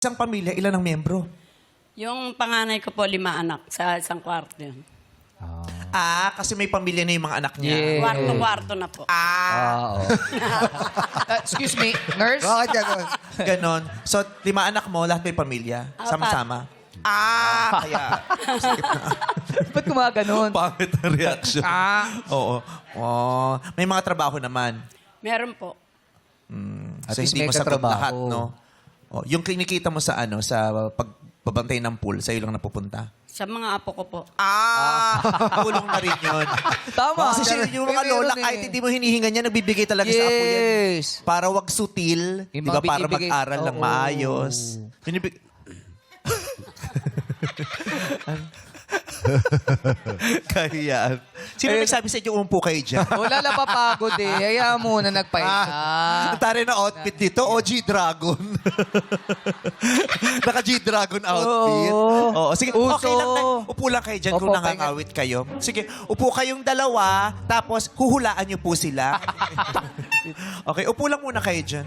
Isang pamilya, ilan ang miyembro? Yung panganay ko po, 5 anak sa isang kwarto yun. Kasi may pamilya na yung mga anak niya. Yeah. Kwarto-kwarto na po. Oo. Excuse me, nurse? Bakit gano'n? Ganon. So, 5 anak mo, lahat may pamilya? Apat. Sama-sama? Kaya. Ba't gumaganon? Pangit ang reaction. Oo. Oh, may mga trabaho naman. Meron po. At So, least hindi may mo sagot katrabaho. lahat, no? Oh, yung kinikita mo sa sa pagbabantay ng pool, sa'yo lang napupunta? Sa mga apo ko po. Tulong na rin yun. Tama. Kasi yung mga May meron lola, eh. kahit hindi mo hinihingan yan, nagbibigay talaga sa apo yan. Yes. Para wag sutil, di Yung ba? mga Para binibigay- mag-aral ng Oo. maayos. Kahiyaan. Sino nagsabi sa inyo umupo kayo dyan? Wala na papagod eh. Hayaan mo na nagpahinga. Ang tari na outfit dito, OG Dragon. Naka G Dragon outfit. Oo. Sige, Uso. okay lang. Upo lang kayo dyan kung Opo, nangangawit kayo. Sige, upo kayong dalawa, tapos huhulaan niyo po sila. Okay, upo lang muna kayo dyan.